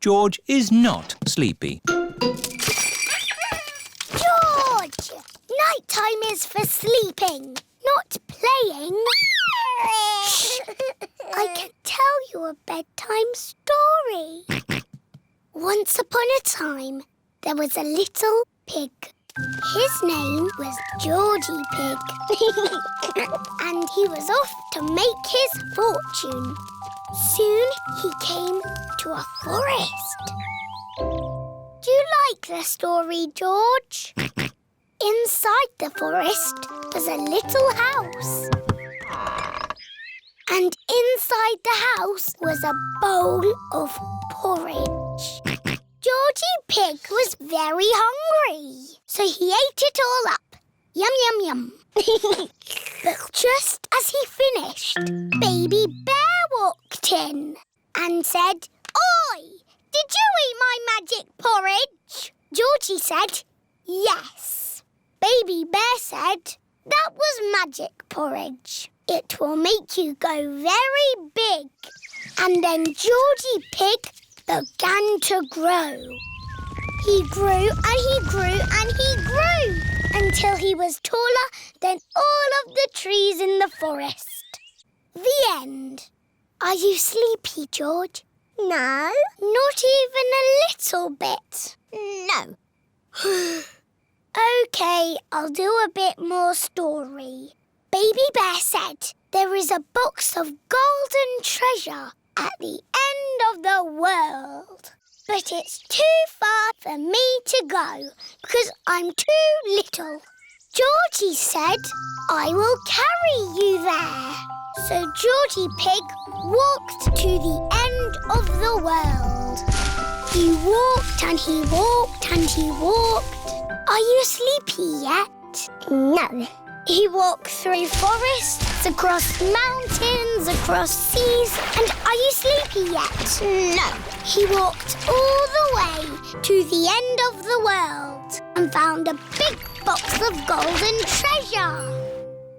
George is not sleepy. George! Nighttime is for sleeping, not playing. Shh! I can tell you a bedtime story. Once upon a time, there was a little pig. His name was Georgie Pig. And he was off to make his fortune. Soon he came to a forest. Do you like the story, George? Inside the forest was a little house. And inside the house was a bowl of porridge. Georgie Pig was very hungry, so he ate it all up. Yum, yum, yum. But just as he finished, Baby Bear walked in and said, "Oi, did you eat my magic porridge?" Georgie said, "Yes." Baby Bear said, "That was magic porridge. It will make you go very big." And then Georgie Pig began to grow. He grew and he grew and he grew until he was taller than all of the trees in the forest. The end. Are you sleepy, George? No. Not even a little bit? No. OK, I'll do a bit more story. Baby Bear said there is a box of golden treasure at the end of the world. But it's too far for me to go because I'm too little. Georgie said, "I will carry you there." So Georgie Pig walked to the end of the world. He walked and he walked and he walked. Are you sleepy yet? No. He walked through forests, across mountains, across seas, and are you sleepy yet? No. He walked all the way to the end of the world and found a big box of golden treasure.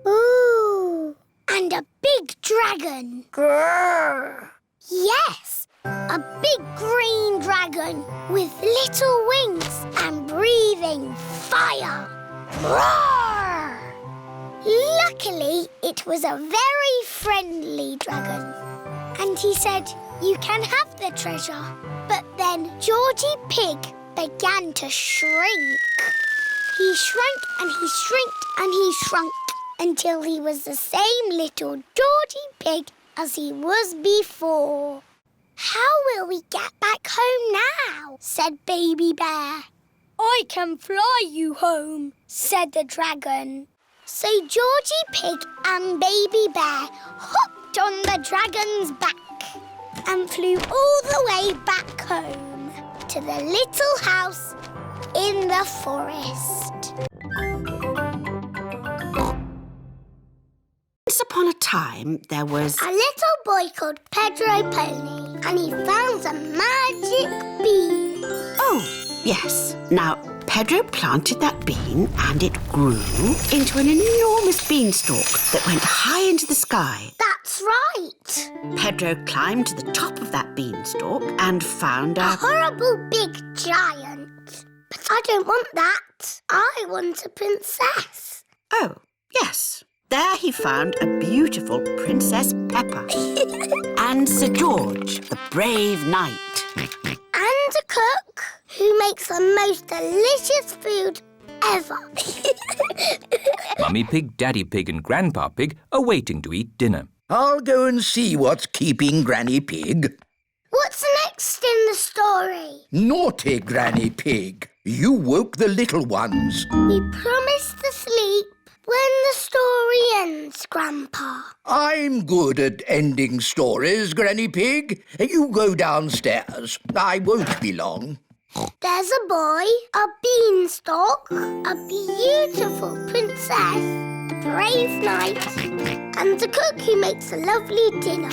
Ooh. And a big dragon. Grrr. Yes, a big green dragon with little wings and breathing fire. Roar! Luckily, it was a very friendly dragon. And he said, "You can have the treasure." But then Georgie Pig began to shrink. He shrank and he shrinked and he shrunk until he was the same little Georgie Pig as he was before. "How will we get back home now?" said Baby Bear. "I can fly you home," said the dragon. So Georgie Pig and Baby Bear hopped on the dragon's back and flew all the way back home to the little house in the forest. Once upon a time, there was a little boy called Pedro Pony, and he found a magic bean. Oh, yes. Now, Pedro planted that bean and it grew into an enormous beanstalk that went high into the sky. That's right. Pedro climbed to the top of that beanstalk and found a horrible big giant. But I don't want that. I want a princess. Oh, yes. There he found a beautiful Princess Peppa and Sir George, the brave knight. And a cook who makes the most delicious food ever. Mummy Pig, Daddy Pig and Grandpa Pig are waiting to eat dinner. I'll go and see what's keeping Granny Pig. What's next in the story? Naughty Granny Pig. You woke the little ones. We promised to sleep when the story ends, Grandpa. I'm good at ending stories, Granny Pig. You go downstairs. I won't be long. There's a boy, a beanstalk, a beautiful princess, a brave knight, and a cook who makes a lovely dinner.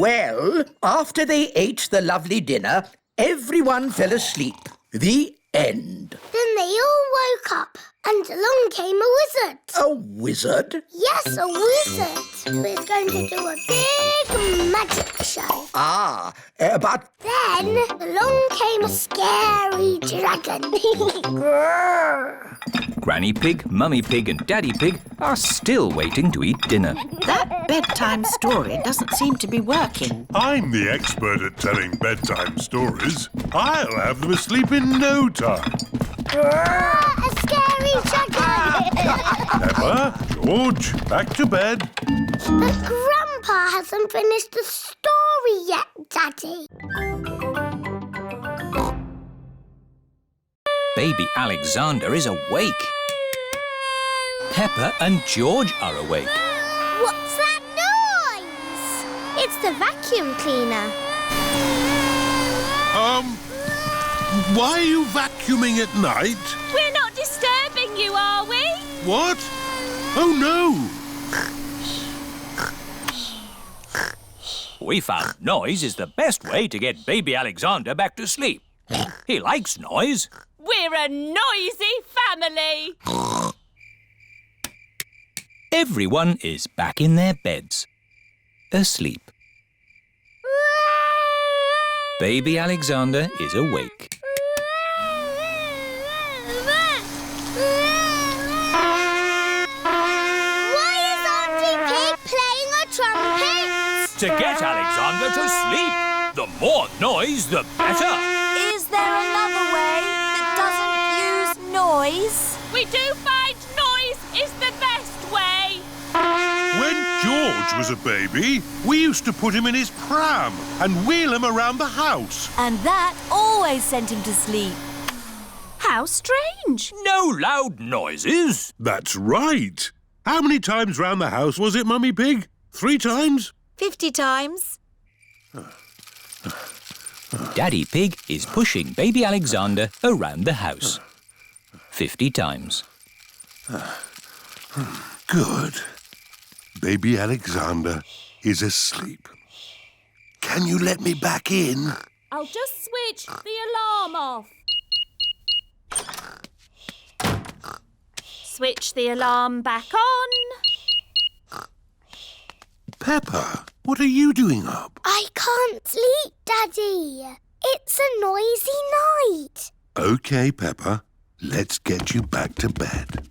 Well, after they ate the lovely dinner, everyone fell asleep. The end. Then they all woke up And along came a wizard. A wizard? Yes, a wizard who is going to do a big magic show. But... Then along came a scary dragon. Granny Pig, Mummy Pig and Daddy Pig are still waiting to eat dinner. That bedtime story doesn't seem to be working. I'm the expert at telling bedtime stories. I'll have them asleep in no time. A scary dragon. Peppa, George, back to bed. But Grandpa hasn't finished the story yet, Daddy. Baby Alexander is awake. Peppa and George are awake. What's that noise? It's the vacuum cleaner. Why are you vacuuming at night? We're not disturbing you, are we? What? Oh, no. We found noise is the best way to get baby Alexander back to sleep. He likes noise. We're a noisy family. Everyone is back in their beds, asleep. Baby Alexander is awake. Why is Auntie Pig playing a trumpet? To get Alexander to sleep. The more noise, the better. Is there another way that doesn't use noise? We do find noise is the best way. When George was a baby, we used to put him in his pram and wheel him around the house. And that always sent him to sleep. How strange. No loud noises. That's right. How many times round the house was it, Mummy Pig? 3 times? 50 times. Daddy Pig is pushing baby Alexander around the house. 50 times. Good. Baby Alexander is asleep. Can you let me back in? I'll just switch the alarm off. Switch the alarm back on. Peppa, what are you doing up? I can't sleep, Daddy. It's a noisy night. OK, Peppa. Let's get you back to bed.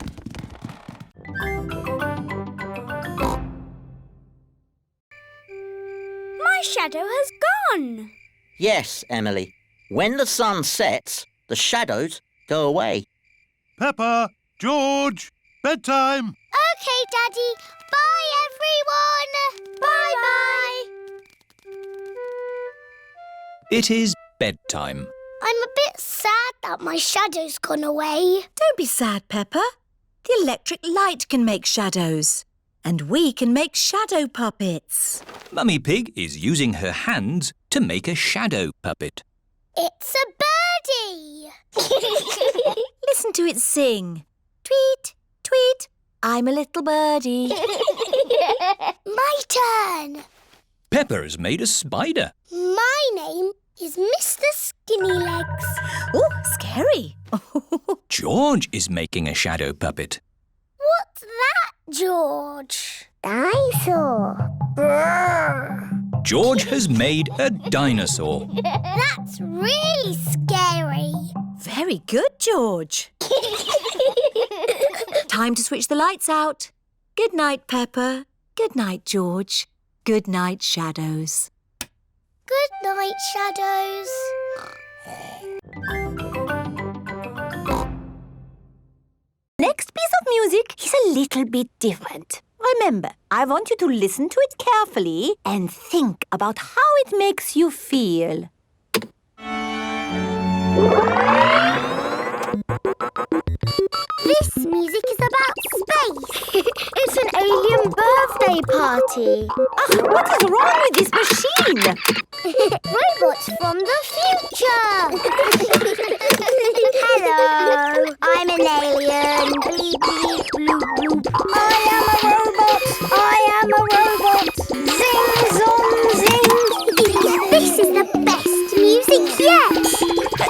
My shadow has gone. Yes, Emily. When the sun sets, the shadows go away. Peppa, George, bedtime. OK, Daddy. Bye, everyone. Bye-bye. It is bedtime. I'm a bit sad that my shadow's gone away. Don't be sad, Peppa. The electric light can make shadows. And we can make shadow puppets. Mummy Pig is using her hands to make a shadow puppet. It's a birdie. Listen to it sing. Tweet, tweet, I'm a little birdie. My turn. Peppa has made a spider. My name is Mr. Skinny Legs. Oh, scary. George is making a shadow puppet. What's that, George? Dinosaur. Brrr. George has made a dinosaur. That's really scary. Very good, George. Time to switch the lights out. Good night, Peppa. Good night, George. Good night, shadows. Good night, shadows. Next piece of music is a little bit different. Remember, I want you to listen to it carefully and think about how it makes you feel. This music is about space. It's an alien birthday party. What is wrong with this machine? Robots from the future. Hello, I'm an alien. Bleep, bleep, bloop, bloop. I am a robot. I am a robot. Zing, zong, zing. This is the best music yet.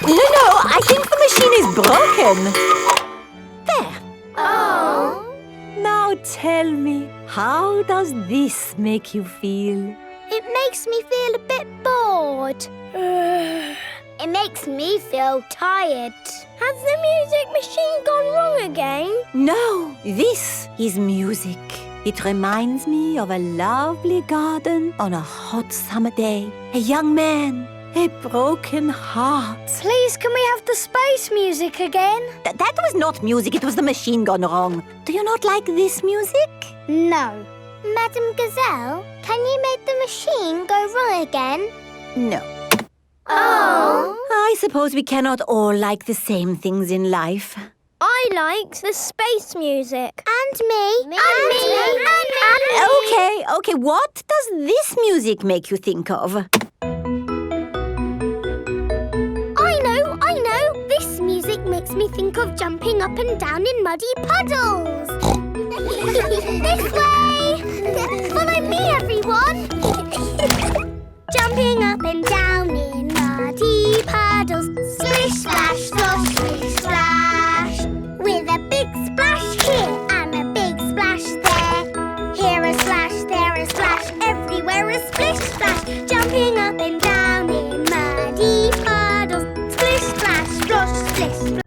No, I think the machine is broken. There, how does this make you feel? It makes me feel a bit bored. It makes me feel tired. Has the music machine gone wrong again? No, this is music. It reminds me of a lovely garden on a hot summer day. A young man, a broken heart. Please, can we have the space music again? That was not music, it was the machine gone wrong. Do you not like this music? No. Madam Gazelle, can you make the machine go wrong again? No. Oh. I suppose we cannot all like the same things in life. I liked the space music. And me. And me. Okay, what does this music make you think of? I know. This music makes me think of jumping up and down in muddy puddles. This way! Follow me, everyone! Jumping up and down in muddy puddles. Splish, splash, slosh, splish, splash. With a big splash here and a big splash there. Here a splash, there a splash, everywhere a splish, splash. Jumping up and down in muddy puddles. Splish, splash, slosh, splish, splash.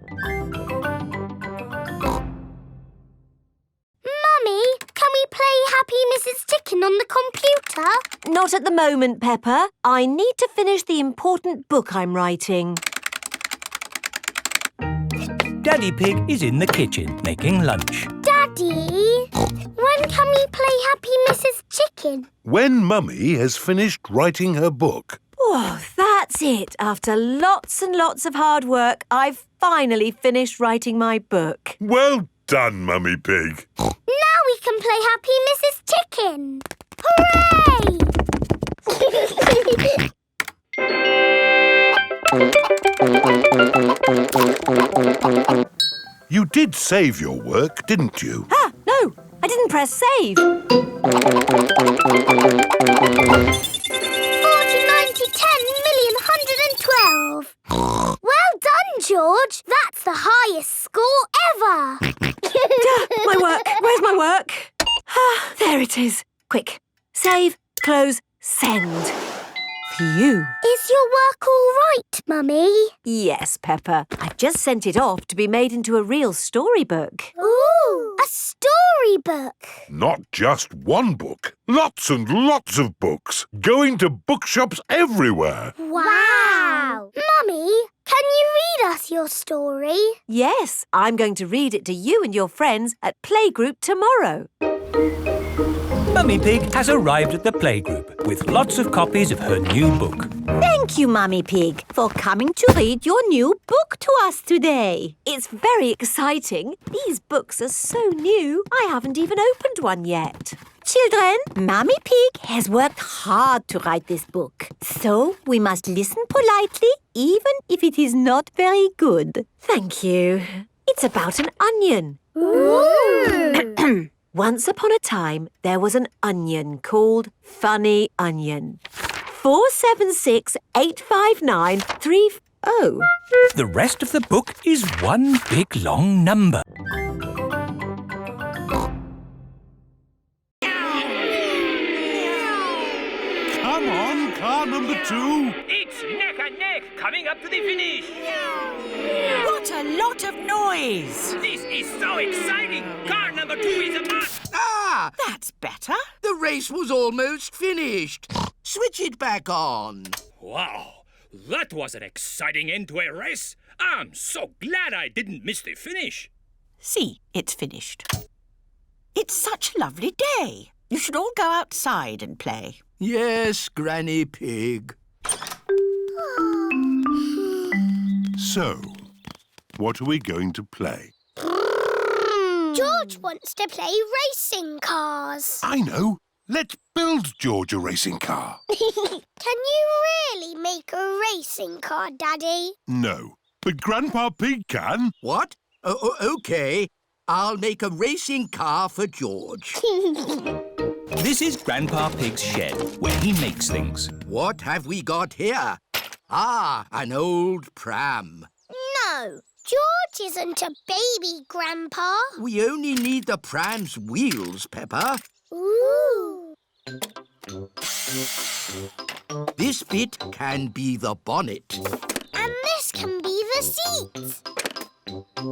Mummy, can we play Happy Mrs. Chicken on the computer? Not at the moment, Peppa. I need to finish the important book I'm writing. Daddy Pig is in the kitchen making lunch. Daddy, when can we play Happy Mrs. Chicken? When Mummy has finished writing her book. Oh, that's it. After lots and lots of hard work, I've finally finished writing my book. Well done, Mummy Pig. Now we can play Happy Mrs. Chicken. Hooray! You did save your work, didn't you? Ah, no, I didn't press save. 40, 90, 10 million, 112. Well done, George. That's the highest score ever. My work. Where's my work? Ah, there it is. Quick. Save, close, send. Phew. Is your work all right, Mummy? Yes, Peppa. I've just sent it off to be made into a real storybook. Ooh, a storybook. Not just one book. Lots and lots of books. Going to bookshops everywhere. Wow. Mummy, can you read us your story? Yes, I'm going to read it to you and your friends at Playgroup tomorrow. Mummy Pig has arrived at the playgroup with lots of copies of her new book. Thank you, Mummy Pig, for coming to read your new book to us today. It's very exciting. These books are so new, I haven't even opened one yet. Children, Mummy Pig has worked hard to write this book. So we must listen politely, even if it is not very good. Thank you. It's about an onion. Ooh. Once upon a time, there was an onion called Funny Onion. 4768593. Oh. The rest of the book is one big long number. Come on, car number 2. It's neck and neck, coming up to the finish. What a lot of noise! This is so exciting. Car number 2 is a mark. Ah! That's better. The race was almost finished. Switch it back on. Wow, that was an exciting end to a race. I'm so glad I didn't miss the finish. See, it's finished. It's such a lovely day. You should all go outside and play. Yes, Granny Pig. So, what are we going to play? George wants to play racing cars. I know. Let's build George a racing car. Can you really make a racing car, Daddy? No, but Grandpa Pig can. What? OK. I'll make a racing car for George. This is Grandpa Pig's shed, where he makes things. What have we got here? Ah, an old pram. No, George isn't a baby, Grandpa. We only need the pram's wheels, Peppa. Ooh. This bit can be the bonnet. And this can be the seat.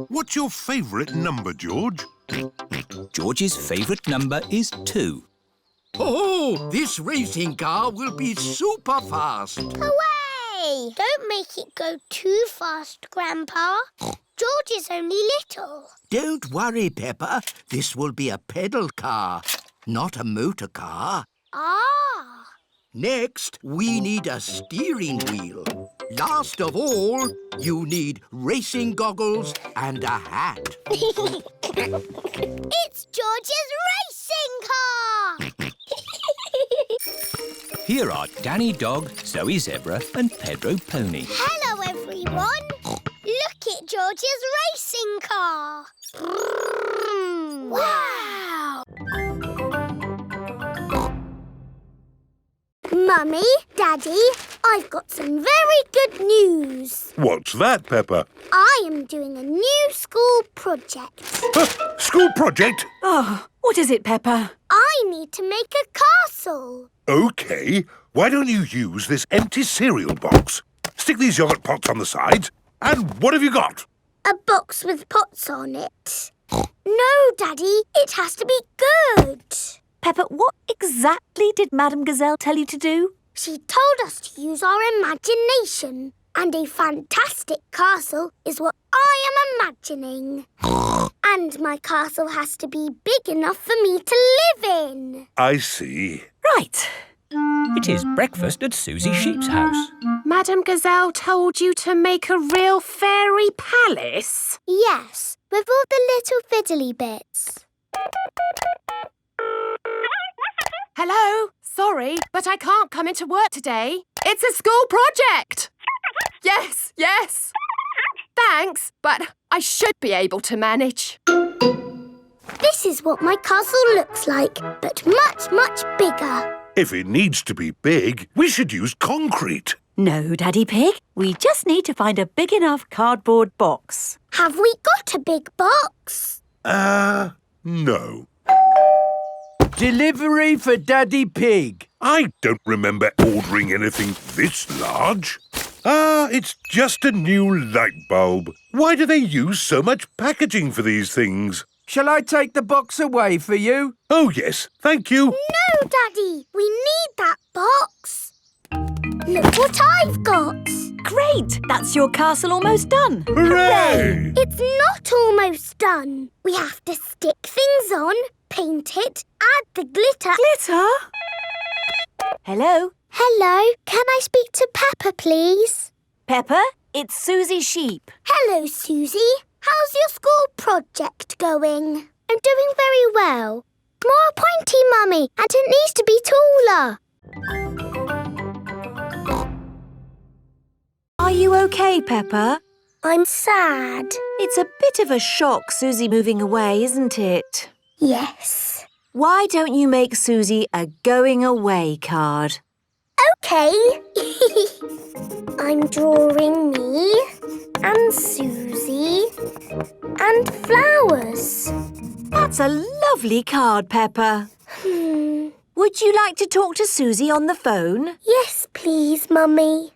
What's your favourite number, George? George's favourite number is 2. Oh, this racing car will be super fast. Hooray! Don't make it go too fast, Grandpa. George is only little. Don't worry, Peppa. This will be a pedal car, not a motor car. Ah! Next, we need a steering wheel. Last of all, you need racing goggles and a hat. It's George's racing car! Here are Danny Dog, Zoe Zebra and Pedro Pony. Hello, everyone. Look at George's racing car. Wow! Mummy, Daddy, I've got some very good news. What's that, Peppa? I am doing a new school project. School project? Oh, what is it, Peppa? I need to make a castle. OK. Why don't you use this empty cereal box? Stick these yoghurt pots on the sides. And what have you got? A box with pots on it. No, Daddy, it has to be good. Peppa, what exactly did Madame Gazelle tell you to do? She told us to use our imagination. And a fantastic castle is what I am imagining. And my castle has to be big enough for me to live in. I see. Right. It is breakfast at Susie Sheep's house. Madame Gazelle told you to make a real fairy palace? Yes, with all the little fiddly bits. Hello? Sorry, but I can't come into work today. It's a school project. Yes, yes. Thanks, but I should be able to manage. This is what my castle looks like, but much, much bigger. If it needs to be big, we should use concrete. No, Daddy Pig. We just need to find a big enough cardboard box. Have we got a big box? No. Delivery for Daddy Pig. I don't remember ordering anything this large. It's just a new light bulb. Why do they use so much packaging for these things? Shall I take the box away for you? Oh, yes, thank you. No, Daddy, we need that box. Look what I've got. Great! That's your castle almost done. Hooray! It's not almost done. We have to stick things on, paint it, add the glitter. Glitter? Hello? Hello, can I speak to Peppa, please? Peppa, it's Susie Sheep. Hello, Susie. How's your school project going? I'm doing very well. More pointy, Mummy, and it needs to be taller. Are you okay, Peppa? I'm sad. It's a bit of a shock, Susie moving away, isn't it? Yes. Why don't you make Susie a going away card? OK. I'm drawing me and Susie and flowers. That's a lovely card, Peppa. Would you like to talk to Susie on the phone? Yes, please, Mummy.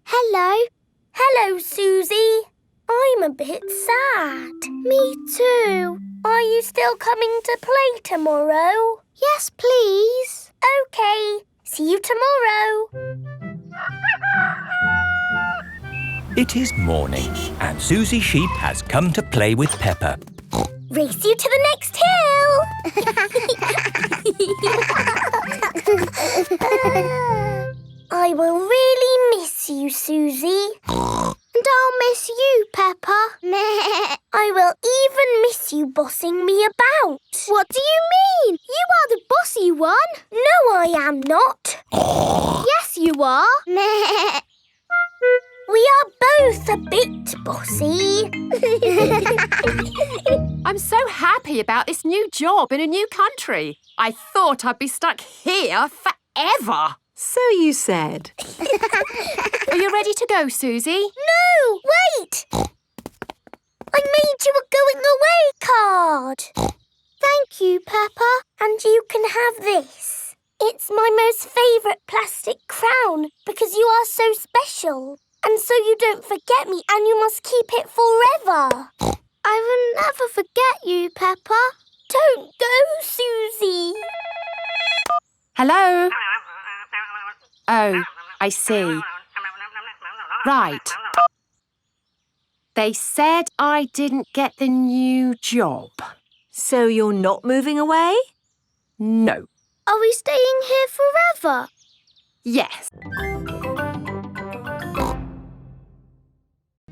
Hello. Hello, Susie. I'm a bit sad. Me too. Are you still coming to play tomorrow? Yes, please. OK. See you tomorrow. It is morning and Susie Sheep has come to play with Peppa. Race you to the next hill. I will really miss you, Susie. And I'll miss you, Peppa. I will even miss you bossing me about. What do you mean? You are the bossy one. No, I am not. Yes, you are. We are both a bit bossy. I'm so happy about this new job in a new country. I thought I'd be stuck here forever. So you said. Are you ready to go, Susie? No, wait. I made you a going away card. Thank you, Peppa. And you can have this. It's my most favourite plastic crown because you are so special. And so you don't forget me and you must keep it forever. I will never forget you, Peppa. Don't go, Susie. Hello? Oh, I see. Right. They said I didn't get the new job. So you're not moving away? No. Are we staying here forever? Yes.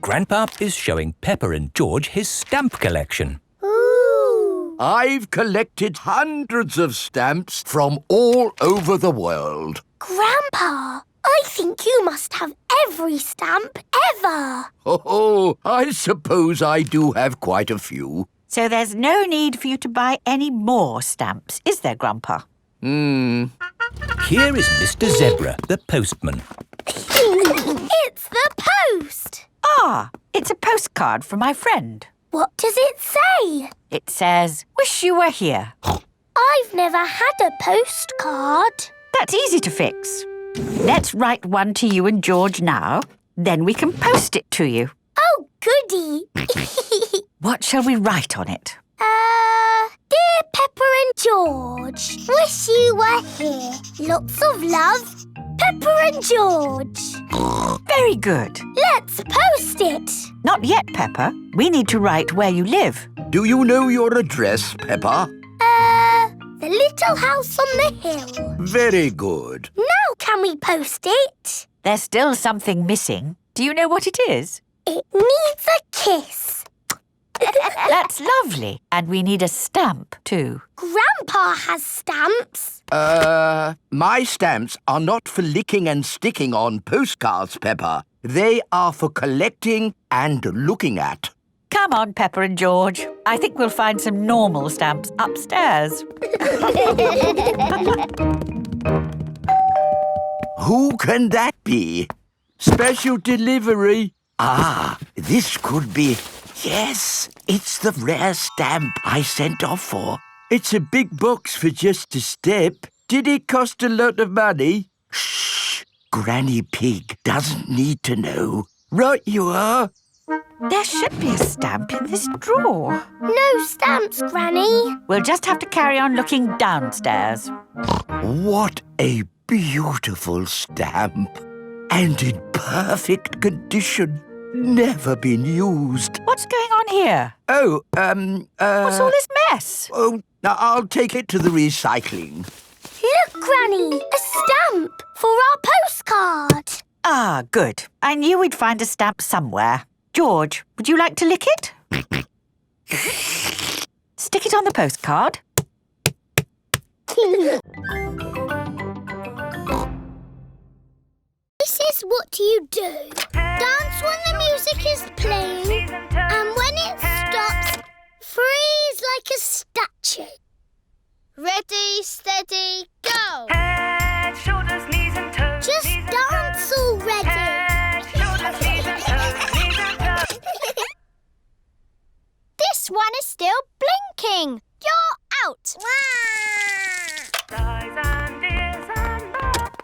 Grandpa is showing Peppa and George his stamp collection. Ooh. I've collected hundreds of stamps from all over the world. Grandpa, I think you must have every stamp ever. Oh, I suppose I do have quite a few. So there's no need for you to buy any more stamps, is there, Grandpa? Here is Mr. Zebra, the postman. It's the post. Ah, it's a postcard from my friend. What does it say? It says, "Wish you were here." I've never had a postcard. That's easy to fix. Let's write one to you and George now. Then we can post it to you. Oh, goody. What shall we write on it? Dear Peppa and George, wish you were here. Lots of love, Peppa and George. Very good. Let's post it. Not yet, Peppa. We need to write where you live. Do you know your address, Peppa? The little house on the hill. Very good. Now can we post it? There's still something missing. Do you know what it is? It needs a kiss. That's lovely. And we need a stamp, too. Grandpa has stamps. My stamps are not for licking and sticking on postcards, Peppa. They are for collecting and looking at. Come on, Peppa and George. I think we'll find some normal stamps upstairs. Who can that be? Special delivery. Ah, this could be... Yes, it's the rare stamp I sent off for. It's a big box for just a step. Did it cost a lot of money? Shh! Granny Pig doesn't need to know. Right you are. There should be a stamp in this drawer. No stamps, Granny. We'll just have to carry on looking downstairs. What a beautiful stamp. And in perfect condition. Never been used. What's going on here? Oh, What's all this mess? Oh, now I'll take it to the recycling. Look, Granny, a stamp for our postcard. Ah, good. I knew we'd find a stamp somewhere. George, would you like to lick it? Stick it on the postcard. This is what you do. Dance when the music is playing, and when it stops, freeze like a statue. Ready, steady, go! Head, shoulders, knees and toes. Just dance already. Head, shoulders, knees and toes, knees and toes. This one is still blinking. You're out. Eyes and ears and mouth.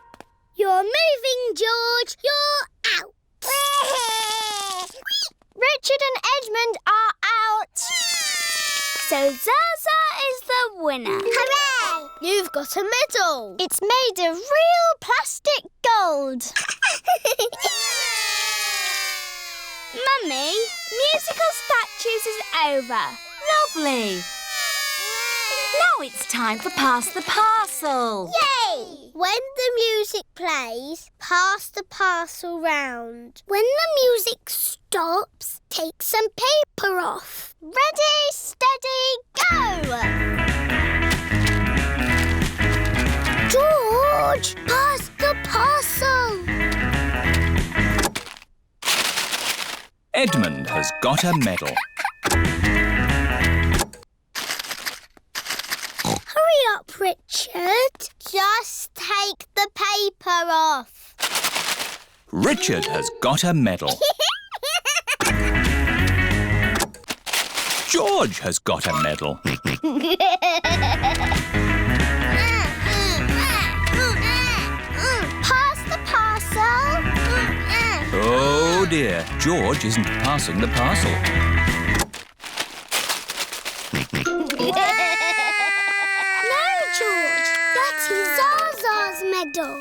You're moving, George. You're out. Richard and Edmund are out. So Zaza is the winner. Hooray! You've got a medal. It's made of real plastic gold. Mummy, musical statues is over. Lovely. Now it's time for Pass the Parcel. Yay! When the music plays, pass the parcel round. When the music stops, take some paper off. Ready, steady, go! George, pass the parcel. Edmund has got a medal. Hurry up, Richard. Just take the paper off. Richard has got a medal. George has got a medal. Pass the parcel. Oh dear, George isn't passing the parcel. No, George. That's Zaza's medal.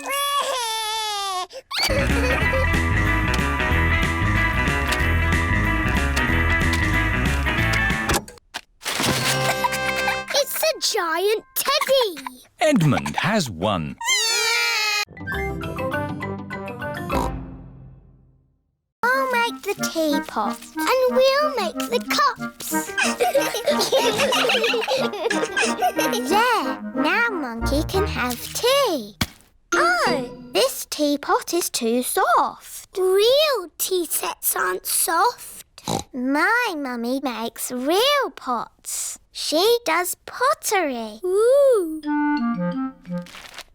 It's a giant teddy. Edmund has won. I'll make the teapot and we'll make the cups. There, now Monkey can have tea. Oh, this teapot is too soft. Real tea sets aren't soft. My mummy makes real pots. She does pottery. Ooh.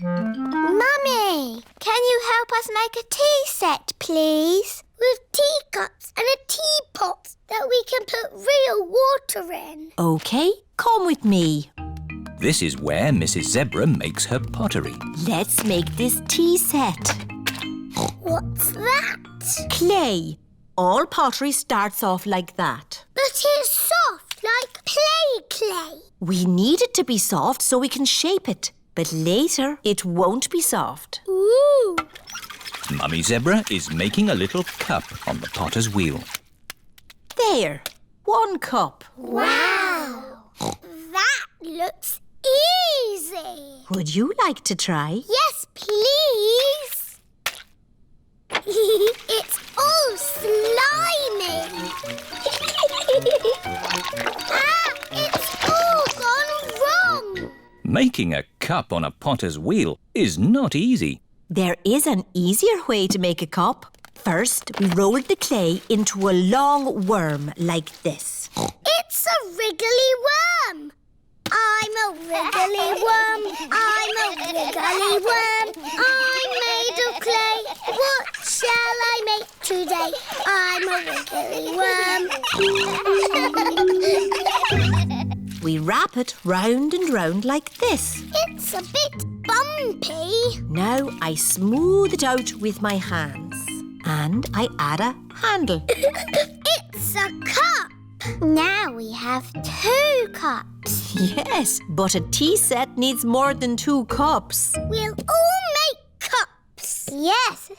Mummy, can you help us make a tea set, please? With teacups and a teapot that we can put real water in. OK, come with me. This is where Mrs. Zebra makes her pottery. Let's make this tea set. What's that? Clay. All pottery starts off like that. But it's soft, like clay. We need it to be soft so we can shape it. But later, it won't be soft. Ooh. Mummy Zebra is making a little cup on the potter's wheel. There, 1 cup. Wow. That looks easy. Would you like to try? Yes, please. It's all slimy. It's all gone wrong. Making a cup on a potter's wheel is not easy. There is an easier way to make a cup. First, we roll the clay into a long worm like this. It's a wriggly worm. I'm a wriggly worm. I'm a wriggly worm. I'm made of clay. What shall I make today? I'm a wriggly worm. We wrap it round and round like this. It's a bit bumpy. Now I smooth it out with my hands. And I add a handle. It's a cup. Now we have 2 cups. Yes, but a tea set needs more than 2 cups. We'll all make cups. Yes.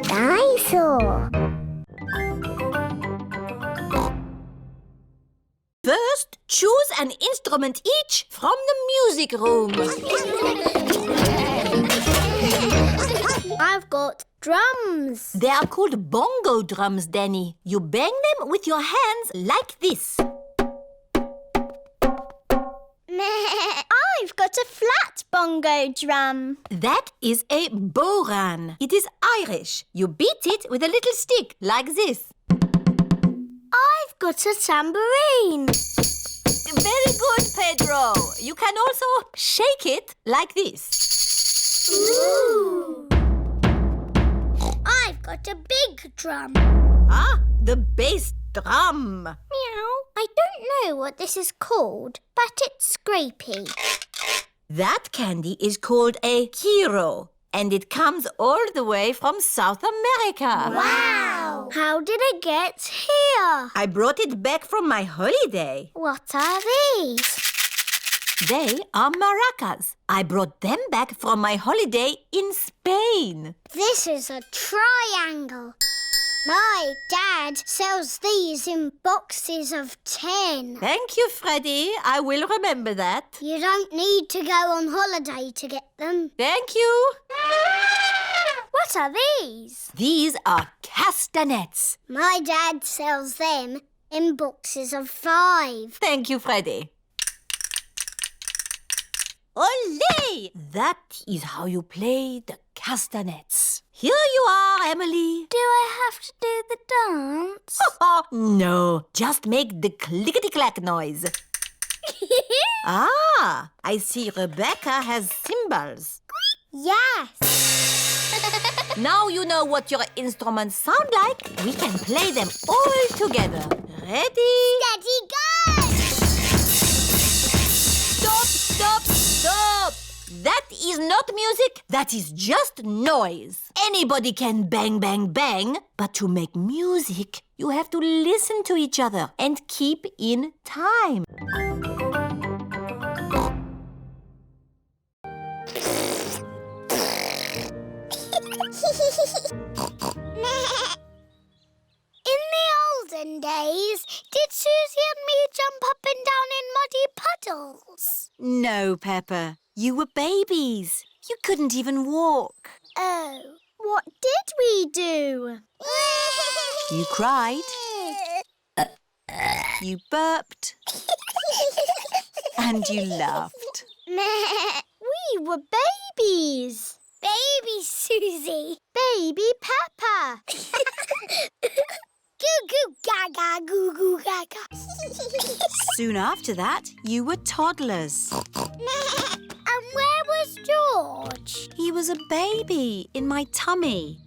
Dinosaur. First, choose an instrument each from the music room. I've got drums. They are called bongo drums, Danny. You bang them with your hands like this. I've got a flat bongo drum. That is a boran. It is Irish. You beat it with a little stick like this. I've got a tambourine. Very good, Pedro. You can also shake it like this. Ooh. I've got a big drum. Ah, the bass drum. Meow. I don't know what this is called, but it's scrapey. That candy is called a hero, and it comes all the way from South America. Wow! How did it get here? I brought it back from my holiday. What are these? They are maracas. I brought them back from my holiday in Spain. This is a triangle. My dad sells these in boxes of 10. Thank you, Freddie. I will remember that. You don't need to go on holiday to get them. Thank you. What are these? These are castanets. My dad sells them in boxes of 5. Thank you, Freddie. Olé! That is how you play the castanets. Here you are, Emily. Do I have to do the dance? No, just make the clickety-clack noise. Ah, I see Rebecca has cymbals. Yes. Now you know what your instruments sound like. We can play them all together. Ready? Steady, go! Stop, stop, stop! That is not music, that is just noise. Anybody can bang, bang, bang, but to make music, you have to listen to each other and keep in time. In the olden days, did Susie and me jump up and down in muddy puddles? No, Peppa. You were babies. You couldn't even walk. Oh. What did we do? You cried. You burped. And you laughed. We were babies. Baby Susie. Baby Peppa. Goo goo gaga, goo goo gaga. Soon after that, you were toddlers. And where was George? He was a baby in my tummy.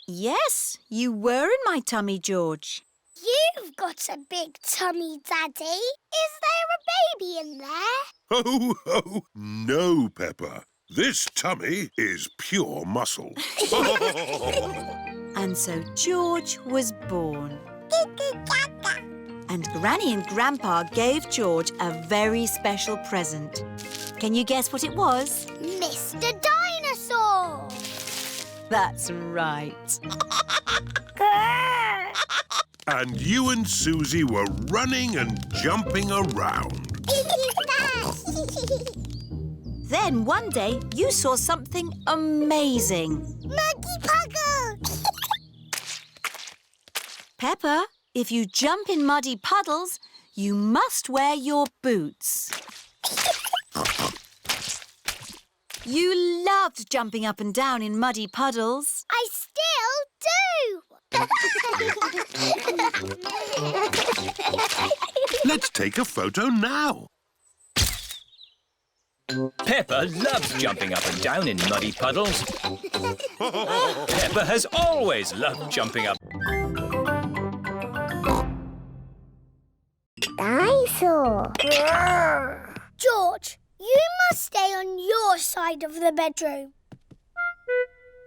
Yes, you were in my tummy, George. You've got a big tummy, Daddy. Is there a baby in there? Ho, ho! No, Peppa. This tummy is pure muscle. And so George was born. And Granny and Grandpa gave George a very special present. Can you guess what it was? Mr. Dinosaur. That's right. And you and Susie were running and jumping around. Then one day you saw something amazing. Muddy puddle. Peppa, if you jump in muddy puddles, you must wear your boots. You loved jumping up and down in muddy puddles. I still do. Let's take a photo now. Peppa loves jumping up and down in muddy puddles. Peppa has always loved jumping up. Dinosaur. George, you must stay on your side of the bedroom.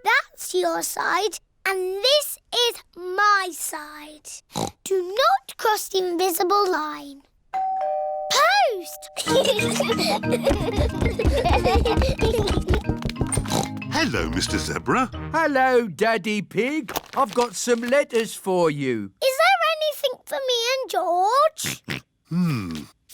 That's your side, and this is my side. Do not cross the invisible line. Post! Hello, Mr. Zebra. Hello, Daddy Pig. I've got some letters for you. Is there anything for me and George?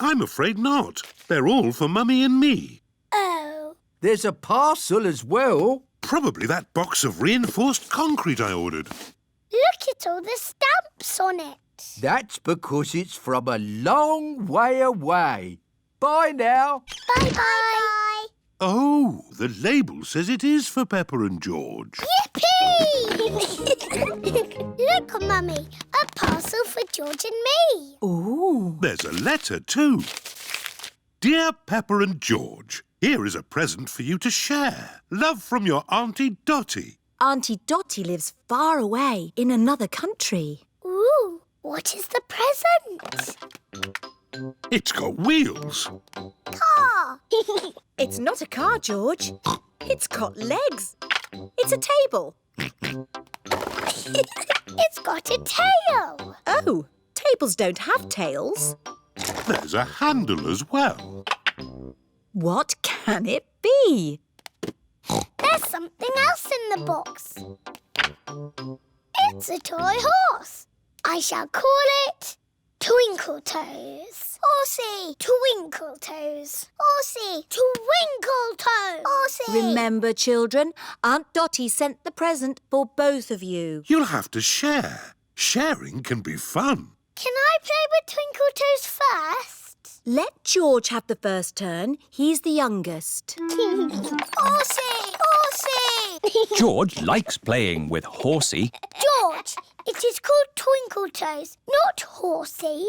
I'm afraid not. They're all for Mummy and me. Oh. There's a parcel as well. Probably that box of reinforced concrete I ordered. Look at all the stamps on it. That's because it's from a long way away. Bye now. Bye-bye. Oh, the label says it is for Peppa and George. Yippee! Look, Mummy, a parcel for George and me. Ooh. There's a letter too. Dear Peppa and George, here is a present for you to share. Love from your Auntie Dotty. Auntie Dotty lives far away in another country. Ooh, what is the present? It's got wheels. Car. It's not a car, George. It's got legs. It's a table. It's got a tail. Oh, tables don't have tails. There's a handle as well. What can it be? There's something else in the box. It's a toy horse. I shall call it Twinkle Toes. Horsey, Twinkle Toes. Horsey, Twinkle Toes. Horsey. Remember, children, Aunt Dotty sent the present for both of you. You'll have to share. Sharing can be fun. Can I play with Twinkle Toes first? Let George have the first turn. He's the youngest. Horsey! Horsey! George likes playing with Horsey. George, it is called Twinkle Toes, not Horsey.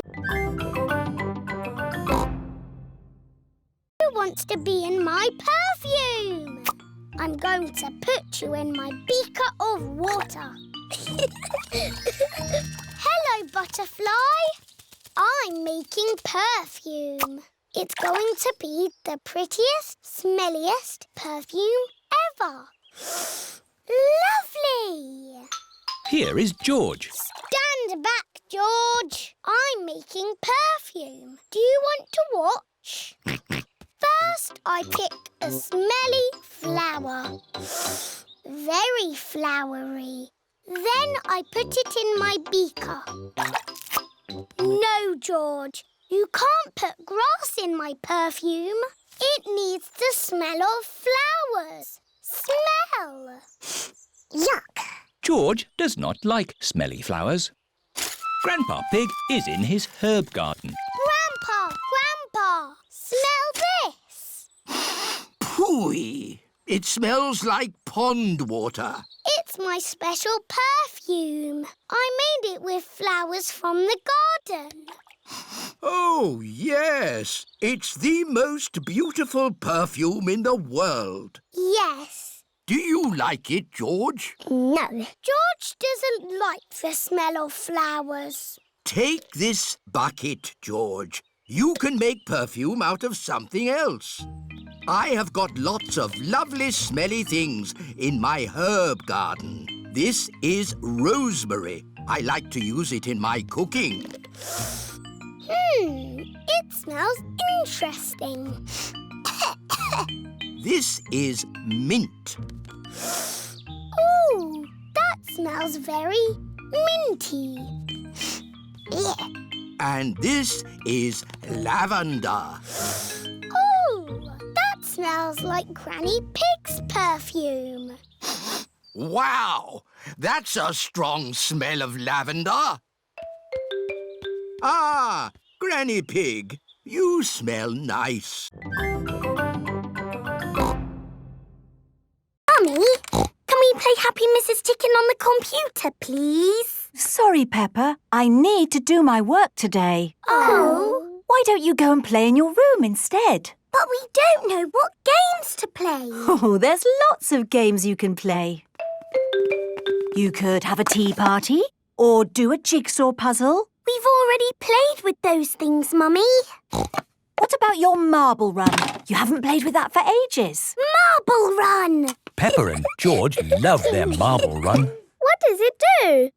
Who wants to be in my perfume? I'm going to put you in my beaker of water. Hello, butterfly. I'm making perfume. It's going to be the prettiest, smelliest perfume ever. Lovely! Here is George. Stand back, George. I'm making perfume. Do you want to watch? First, I pick a smelly flower. Very flowery. Then I put it in my beaker. No, George. You can't put grass in my perfume. It needs the smell of flowers. Smell! Yuck! George does not like smelly flowers. Grandpa Pig is in his herb garden. Grandpa! Smell this! Pooey! It smells like pond water. It's my special perfume. I made it with flowers from the garden. Oh, yes. It's the most beautiful perfume in the world. Yes. Do you like it, George? No. George doesn't like the smell of flowers. Take this bucket, George. You can make perfume out of something else. I have got lots of lovely smelly things in my herb garden. This is rosemary. I like to use it in my cooking. It smells interesting. This is mint. Ooh, that smells very minty. Yeah. And this is lavender. Ooh, that smells like Granny Pig's perfume. Wow! That's a strong smell of lavender. Ah, Granny Pig, you smell nice. Mummy, can we play Happy Mrs. Chicken on the computer, please? Sorry, Peppa. I need to do my work today. Oh. Why don't you go and play in your room instead? But we don't know what games to play. Oh, there's lots of games you can play. You could have a tea party or do a jigsaw puzzle. We've already played with those things, Mummy. What about your marble run? You haven't played with that for ages. Marble run! Peppa and George love their marble run. What does it do?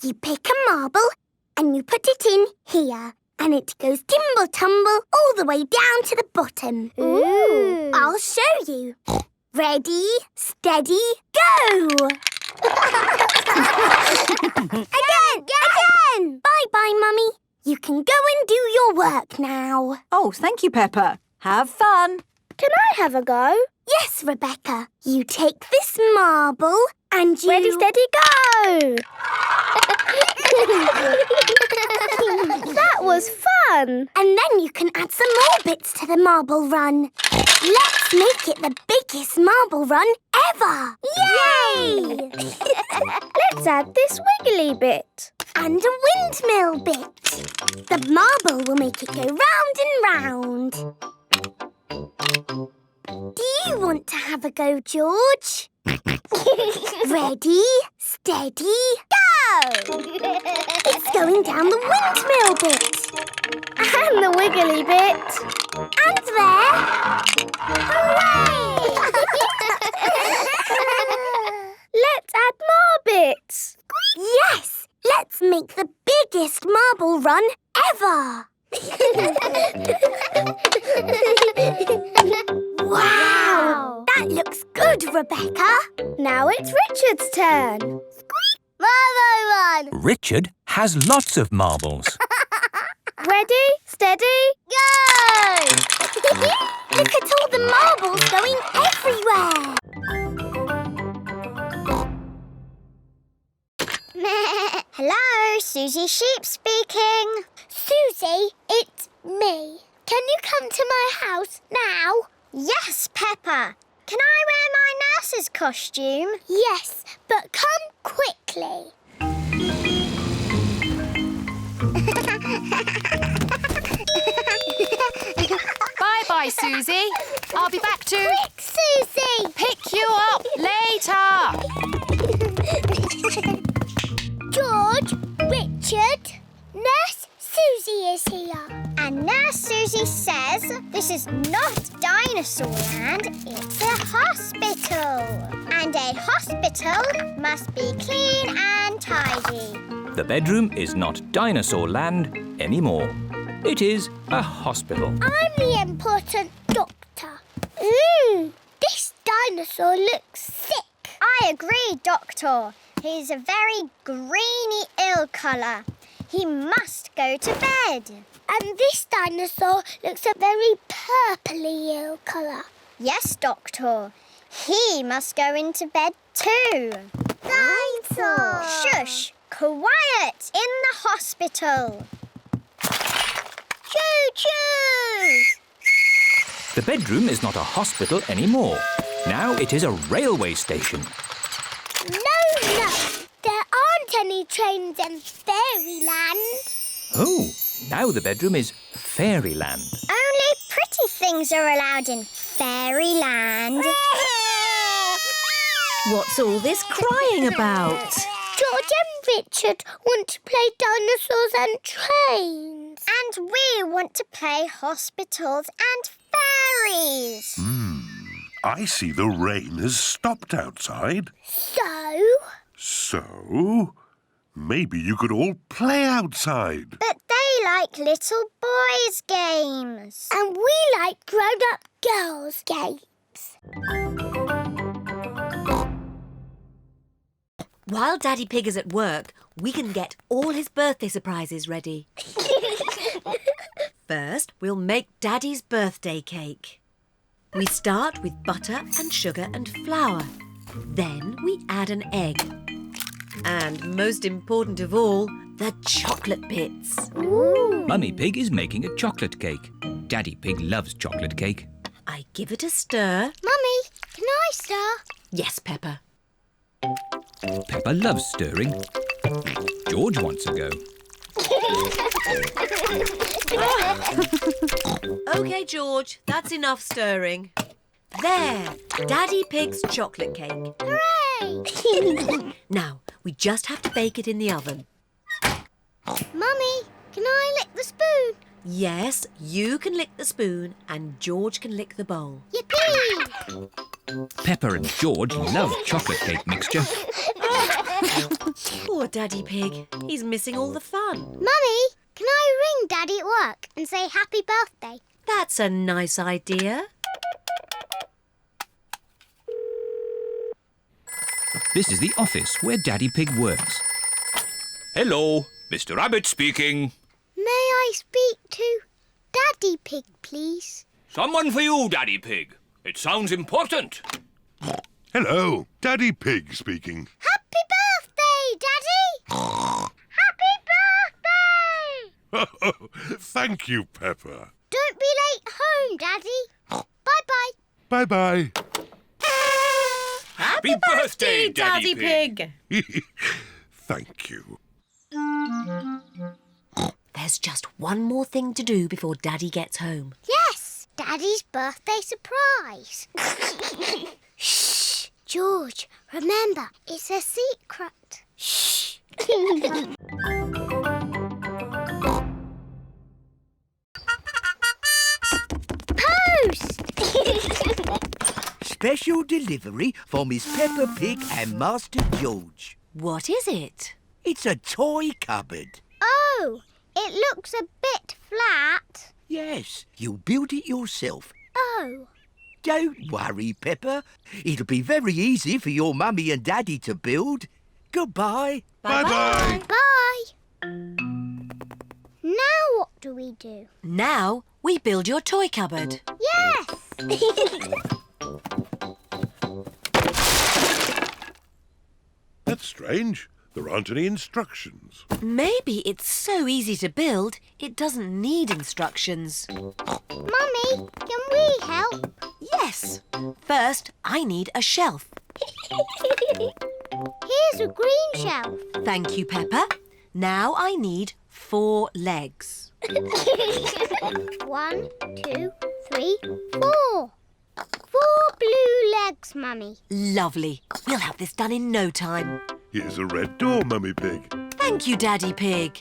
You pick a marble and you put it in here. And it goes timble-tumble all the way down to the bottom. Ooh. I'll show you. Ready, steady, go! Again! Bye-bye, Mummy. You can go and do your work now. Oh, thank you, Peppa. Have fun. Can I have a go? Yes, Rebecca. You take this marble and you... Ready, steady, go! That was fun. And then you can add some more bits to the marble run. Let's make it the biggest marble run ever. Yay! Let's add this wiggly bit. And a windmill bit. The marble will make it go round and round. Do you want to have a go, George? Ready, steady, go! It's going down the windmill bit. And the wiggly bit. And there. Hooray! Let's add more bits. Yes! Let's make the biggest marble run ever. Wow! That looks good, Rebecca. Now it's Richard's turn. Squeak! Marble run! Richard has lots of marbles. Ready, steady, go! Look at all the marbles going everywhere. Hello, Susie Sheep speaking. Susie, it's me. Can you come to my house now? Yes, Peppa. Can I wear my nurse's costume? Yes, but come quickly. Bye-bye, Susie. I'll be back to... Quick, Susie! Pick you later. George, Richard, Nurse Susie is here. And Nurse Susie says this is not dinosaur land, it's a hospital. And a hospital must be clean and tidy. The bedroom is not dinosaur land anymore. It is a hospital. I'm the important doctor. This dinosaur looks sick. I agree, Doctor. He's a very greeny, ill colour. He must go to bed. And this dinosaur looks a very purpley ill colour. Yes, Doctor. He must go into bed too. Dinosaur! Shush! Quiet in the hospital. Choo-choo! The bedroom is not a hospital anymore. Now it is a railway station. No. There aren't any trains in Fairyland. Oh, now the bedroom is Fairyland. Only pretty things are allowed in Fairyland. What's all this crying about? George and Richard want to play dinosaurs and trains. And we want to play hospitals and fairies. I see the rain has stopped outside. So, maybe you could all play outside. But they like little boys' games. And we like grown-up girls' games. While Daddy Pig is at work, we can get all his birthday surprises ready. First, we'll make Daddy's birthday cake. We start with butter and sugar and flour. Then we add an egg. And most important of all, the chocolate bits. Mummy Pig is making a chocolate cake. Daddy Pig loves chocolate cake. I give it a stir. Mummy, can I stir? Yes, Peppa. Peppa loves stirring. George wants a go. OK, George, that's enough stirring. There, Daddy Pig's chocolate cake. Hooray! Now, we just have to bake it in the oven. Mummy, can I lick the spoon? Yes, you can lick the spoon and George can lick the bowl. Yippee! Peppa and George love chocolate cake mixture. Poor Daddy Pig. He's missing all the fun. Mummy, can I ring Daddy at work and say happy birthday? That's a nice idea. This is the office where Daddy Pig works. Hello, Mr. Rabbit speaking. May I speak to Daddy Pig, please? Someone for you, Daddy Pig. It sounds important. Hello, Daddy Pig speaking. Happy birthday, Daddy! Happy birthday! Thank you, Peppa. Don't be late home, Daddy. Bye-bye. Bye-bye. Happy birthday, Daddy Pig. Thank you. There's just one more thing to do before Daddy gets home. Yes, Daddy's birthday surprise. Shh, George, remember, it's a secret. Shh. Post! Special delivery for Miss Peppa Pig and Master George. What is it? It's a toy cupboard. Oh, it looks a bit flat. Yes, you built it yourself. Oh. Don't worry, Peppa. It'll be very easy for your mummy and daddy to build. Goodbye. Bye-bye. Bye. Now what do we do? Now we build your toy cupboard. Yes! That's strange. There aren't any instructions. Maybe it's so easy to build, it doesn't need instructions. Mummy, can we help? Yes. First, I need a shelf. Here's a green shelf. Thank you, Peppa. Now I need 4 legs. 1, 2, 3, 4. 4 blue legs box, Mummy. Lovely. We'll have this done in no time. Here's a red door, Mummy Pig. Thank you, Daddy Pig.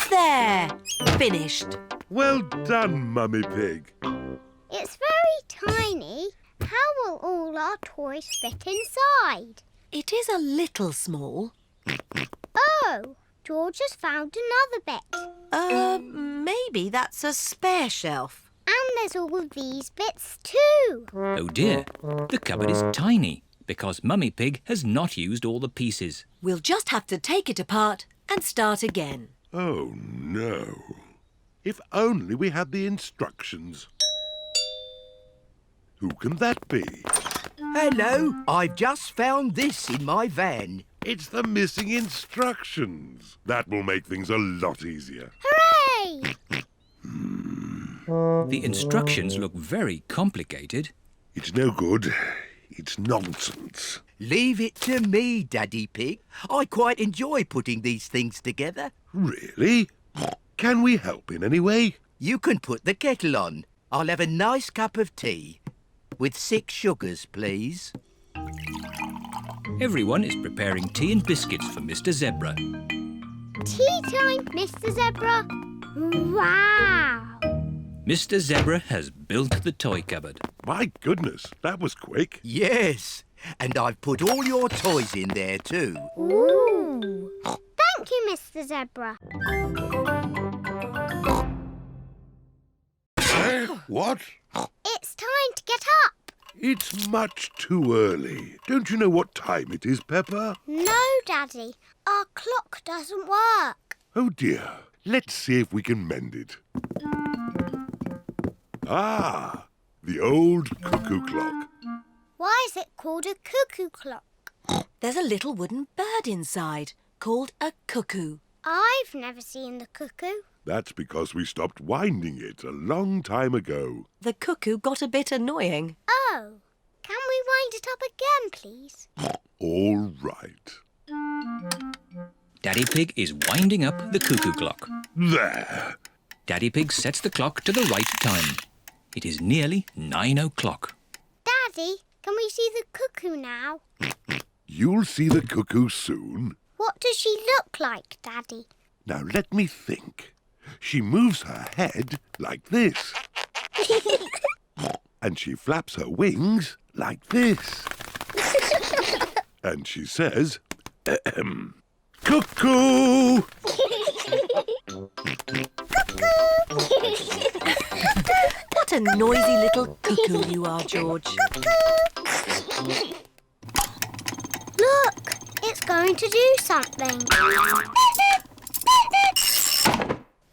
There. Finished. Well done, Mummy Pig. It's very tiny. How will all our toys fit inside? It is a little small. Oh, George has found another bit. Maybe that's a spare shelf. And there's all of these bits too. Oh dear, the cupboard is tiny because Mummy Pig has not used all the pieces. We'll just have to take it apart and start again. Oh, no. If only we had the instructions. Who can that be? Hello, I've just found this in my van. It's the missing instructions. That will make things a lot easier. Hooray! The instructions look very complicated. It's no good. It's nonsense. Leave it to me, Daddy Pig. I quite enjoy putting these things together. Really? Can we help in any way? You can put the kettle on. I'll have a nice cup of tea. With 6 sugars, please. Everyone is preparing tea and biscuits for Mr. Zebra. Tea time, Mr. Zebra. Wow! Mr. Zebra has built the toy cupboard. My goodness, that was quick. Yes, and I've put all your toys in there too. Ooh! Thank you, Mr. Zebra. What? It's time to get up. It's much too early. Don't you know what time it is, Peppa? No, Daddy. Our clock doesn't work. Oh dear. Let's see if we can mend it. Ah, the old cuckoo clock. Why is it called a cuckoo clock? There's a little wooden bird inside called a cuckoo. I've never seen the cuckoo. That's because we stopped winding it a long time ago. The cuckoo got a bit annoying. Oh, can we wind it up again, please? All right. Daddy Pig is winding up the cuckoo clock. There. Daddy Pig sets the clock to the right time. It is nearly 9 o'clock. Daddy, can we see the cuckoo now? You'll see the cuckoo soon. What does she look like, Daddy? Now let me think. She moves her head like this. And she flaps her wings like this. And she says, cuckoo! What a noisy little cuckoo you are, George. Look, it's going to do something.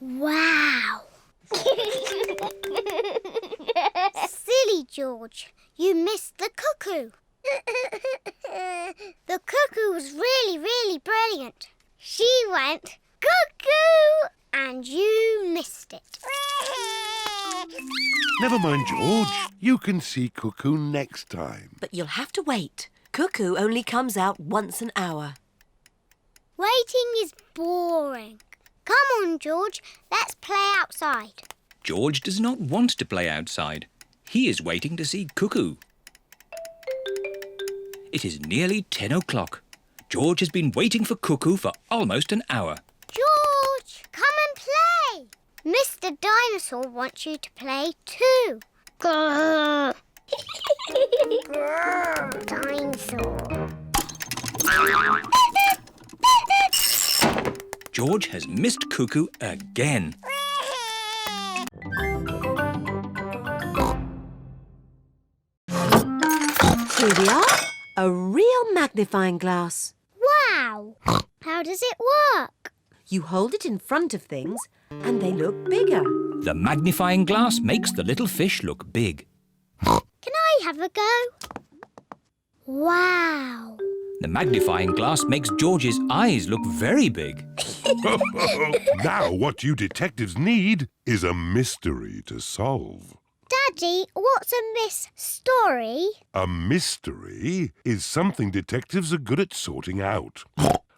Wow! Silly George, you missed the cuckoo. The cuckoo was really, really brilliant. She went cuckoo and you missed it. Never mind, George. You can see cuckoo next time. But you'll have to wait. Cuckoo only comes out once an hour. Waiting is boring. Come on, George. Let's play outside. George does not want to play outside. He is waiting to see Cuckoo. It is nearly 10 o'clock. George has been waiting for Cuckoo for almost an hour. George, come and play. Mr. Dinosaur wants you to play too. Grrr. Grrr, dinosaur. George has missed Cuckoo again. Here we are, a real magnifying glass. Wow! How does it work? You hold it in front of things and they look bigger. The magnifying glass makes the little fish look big. Can I have a go? Wow! The magnifying glass makes George's eyes look very big. Now what you detectives need is a mystery to solve. Daddy, what's a story? A mystery is something detectives are good at sorting out.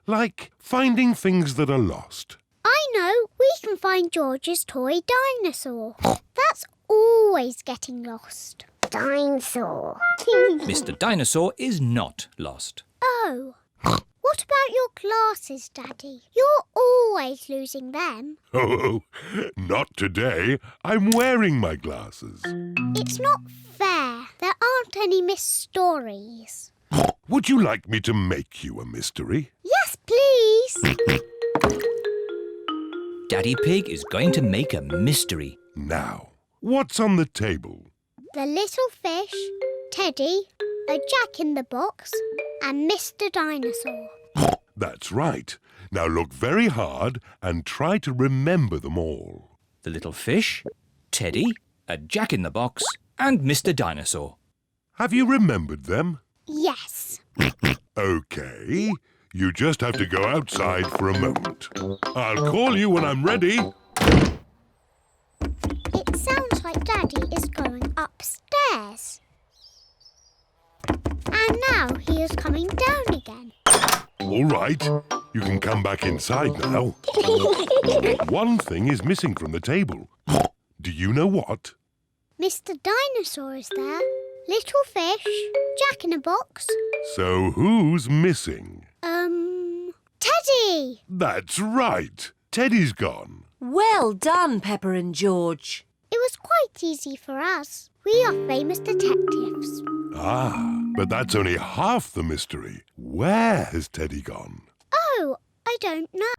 Like finding things that are lost. I know. We can find George's toy dinosaur. That's always getting lost. Dinosaur. Mr. Dinosaur is not lost. Oh. What about your glasses, Daddy? You're always losing them. Oh, not today. I'm wearing my glasses. It's not fair. There aren't any missed stories. Would you like me to make you a mystery? Yes, please. Daddy Pig is going to make a mystery. Now, what's on the table? The little fish, Teddy, a jack-in-the-box, and Mr. Dinosaur. That's right. Now look very hard and try to remember them all. The little fish, Teddy, a jack-in-the-box, and Mr. Dinosaur. Have you remembered them? Yes. OK. You just have to go outside for a moment. I'll call you when I'm ready. It sounds like Daddy is going upstairs. And now he is coming down again. All right. You can come back inside now. One thing is missing from the table. Do you know what? Mr. Dinosaur is there. Little fish, jack-in-a-box. So who's missing? Teddy! That's right. Teddy's gone. Well done, Peppa and George. It was quite easy for us. We are famous detectives. Ah, but that's only half the mystery. Where has Teddy gone? Oh, I don't know.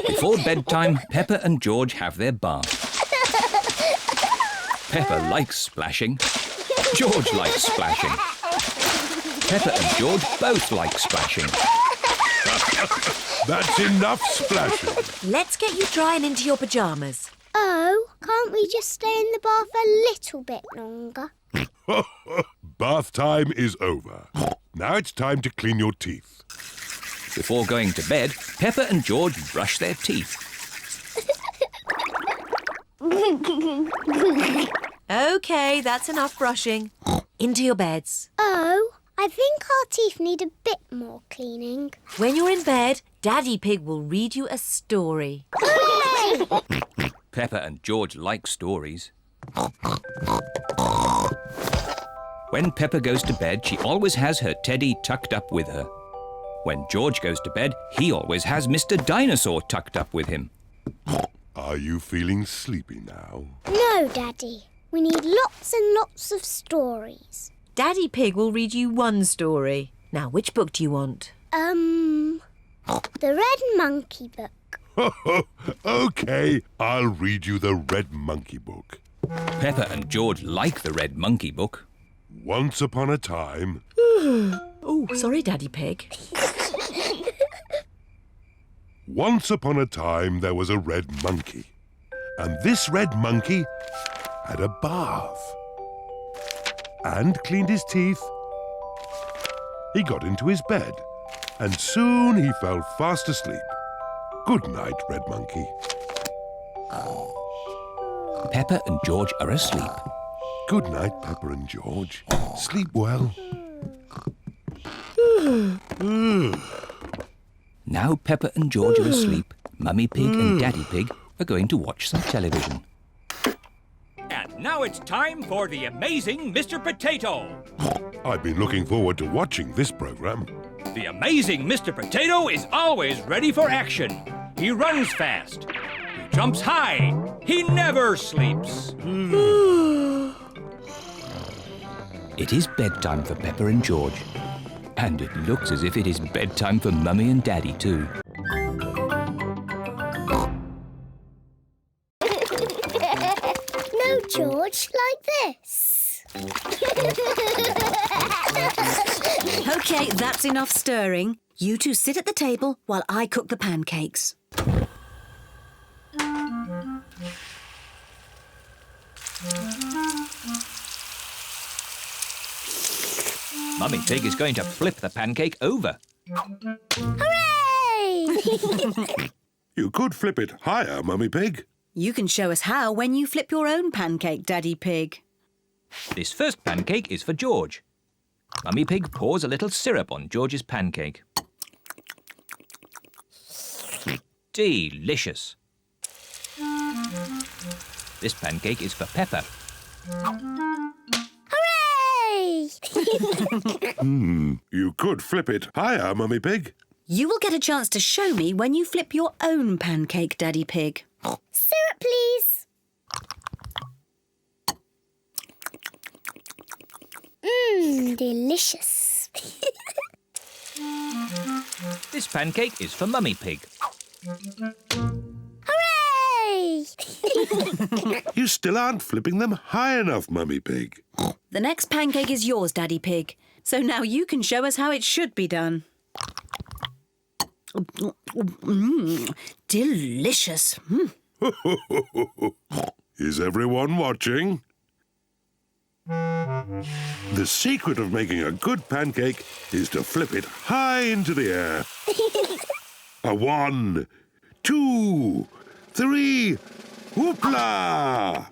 Before bedtime, Peppa and George have their bath. Peppa likes splashing. George likes splashing. Peppa and George both like splashing. That's enough splashing. Let's get you dry and into your pyjamas. Oh, can't we just stay in the bath a little bit longer? Bath time is over. Now it's time to clean your teeth. Before going to bed, Peppa and George brush their teeth. OK, that's enough brushing. Into your beds. Oh, I think our teeth need a bit more cleaning. When you're in bed, Daddy Pig will read you a story. Hooray! Peppa and George like stories. When Peppa goes to bed, she always has her Teddy tucked up with her. When George goes to bed, he always has Mr. Dinosaur tucked up with him. Are you feeling sleepy now? No, Daddy. We need lots and lots of stories. Daddy Pig will read you one story. Now, which book do you want? The Red Monkey book. OK, I'll read you the Red Monkey book. Peppa and George like the Red Monkey book. Once upon a time... Oh, sorry, Daddy Pig. Once upon a time there was a red monkey. And this red monkey had a bath. And cleaned his teeth. He got into his bed. And soon he fell fast asleep. Good night, Red Monkey. Peppa and George are asleep. Good night, Peppa and George. Sleep well. Now Peppa and George are asleep, Mummy Pig and Daddy Pig are going to watch some television. And now it's time for the amazing Mr. Potato. I've been looking forward to watching this program. The amazing Mr. Potato is always ready for action. He runs fast. He jumps high. He never sleeps. It is bedtime for Peppa and George. And it looks as if it is bedtime for Mummy and Daddy too. No, George, like this. OK, that's enough stirring. You two sit at the table while I cook the pancakes. Mummy Pig is going to flip the pancake over. Hooray! You could flip it higher, Mummy Pig. You can show us how when you flip your own pancake, Daddy Pig. This first pancake is for George. Mummy Pig pours a little syrup on George's pancake. Delicious. This pancake is for Peppa. Hooray! You could flip it higher, Mummy Pig. You will get a chance to show me when you flip your own pancake, Daddy Pig. Syrup, please. Delicious. This pancake is for Mummy Pig. Hooray! You still aren't flipping them high enough, Mummy Pig. The next pancake is yours, Daddy Pig. So now you can show us how it should be done. Delicious. Is everyone watching? The secret of making a good pancake is to flip it high into the air. A 1, 2, 3, whoopla!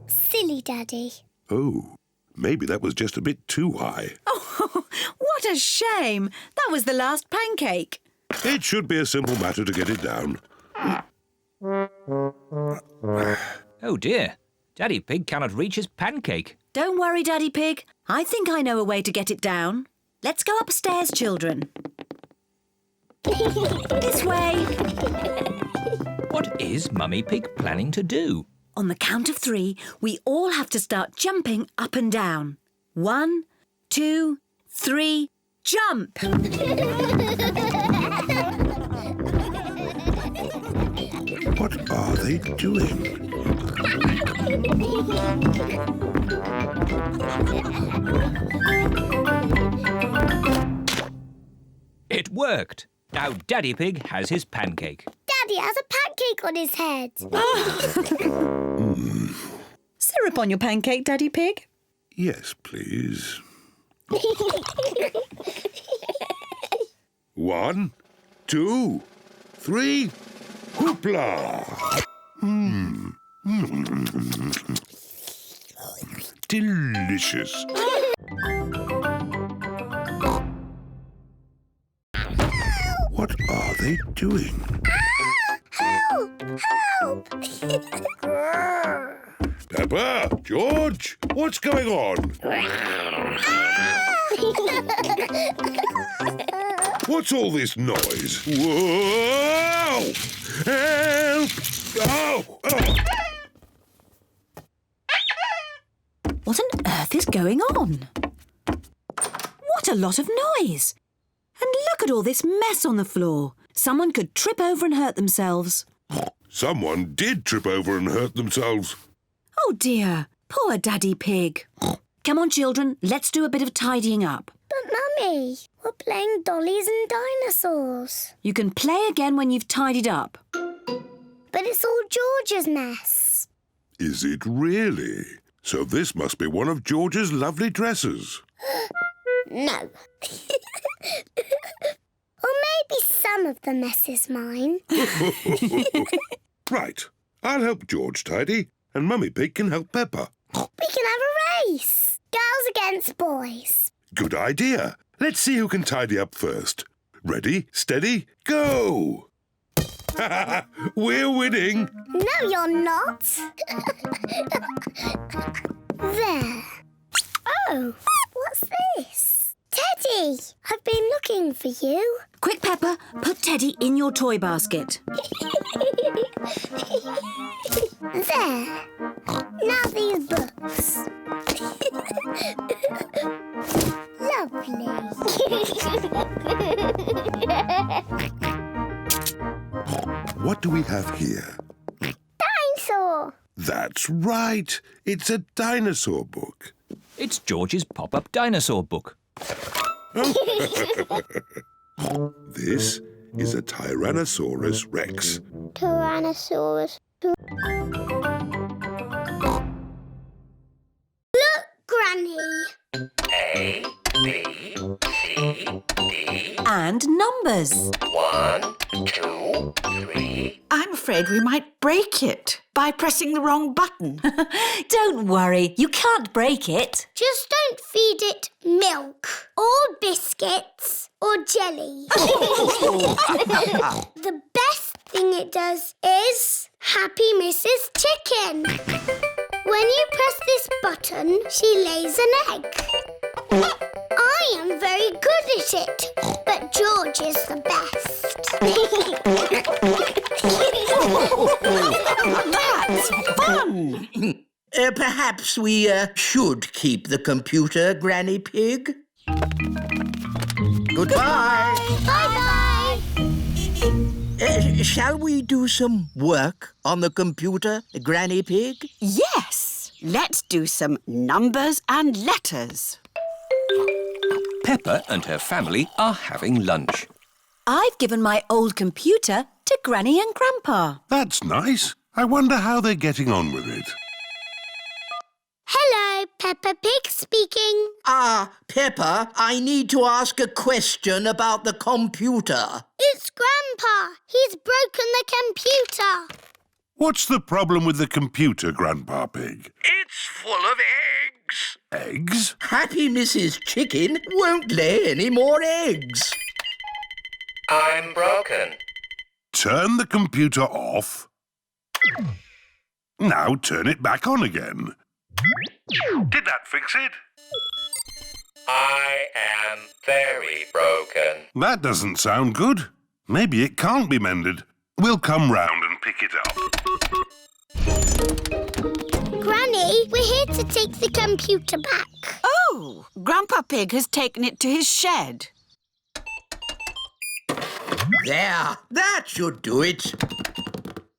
Silly Daddy. Oh, maybe that was just a bit too high. Oh, what a shame. That was the last pancake. It should be a simple matter to get it down. Oh dear, Daddy Pig cannot reach his pancake. Don't worry, Daddy Pig. I think I know a way to get it down. Let's go upstairs, children. This way. What is Mummy Pig planning to do? On the count of 3, we all have to start jumping up and down. 1, 2, 3, jump! What are they doing? It worked. Now Daddy Pig has his pancake. Daddy has a pancake on his head. Syrup on your pancake, Daddy Pig? Yes, please. 1, 2, 3, whoopla! Delicious. What are they doing? Help! Help! Peppa, George, what's going on? What's all this noise? Whoa! Help! Oh! Oh! What on earth is going on? What a lot of noise! And look at all this mess on the floor. Someone could trip over and hurt themselves. Someone did trip over and hurt themselves. Oh dear, poor Daddy Pig. Come on, children, let's do a bit of tidying up. But Mummy, we're playing dollies and dinosaurs. You can play again when you've tidied up. But it's all George's mess. Is it really? So this must be one of George's lovely dresses. No. Or maybe some of the mess is mine. Right, I'll help George tidy, and Mummy Pig can help Peppa. We can have a race. Girls against boys. Good idea. Let's see who can tidy up first. Ready, steady, go! We're winning. No, you're not. There. Oh, what's this? Teddy, I've been looking for you. Quick, Peppa, put Teddy in your toy basket. There. Now these books. Lovely. What do we have here? Dinosaur. That's right. It's a dinosaur book. It's George's pop-up dinosaur book. This is a Tyrannosaurus Rex. Tyrannosaurus. Look, Granny. A, B, C, D. And numbers. 1, 2, 3. I'm afraid we might break it by pressing the wrong button. Don't worry, you can't break it. Just don't feed it milk or biscuits or jelly. The best thing it does is Happy Mrs. Chicken. When you press this button, she lays an egg. I am very good at it, but George is the best. That's fun! Perhaps we should keep the computer, Granny Pig. Goodbye. Bye-bye. Shall we do some work on the computer, Granny Pig? Yes! Let's do some numbers and letters. Peppa and her family are having lunch. I've given my old computer to Granny and Grandpa. That's nice. I wonder how they're getting on with it. Hello, Peppa Pig speaking. Peppa, I need to ask a question about the computer. It's Grandpa. He's broken the computer. What's the problem with the computer, Grandpa Pig? It's full of eggs. Eggs? Happy Mrs. Chicken won't lay any more eggs. I'm broken. Turn the computer off. Now turn it back on again. Did that fix it? I am very broken. That doesn't sound good. Maybe it can't be mended. We'll come round and pick it up. Granny, we're here to take the computer back. Oh, Grandpa Pig has taken it to his shed. There, that should do it.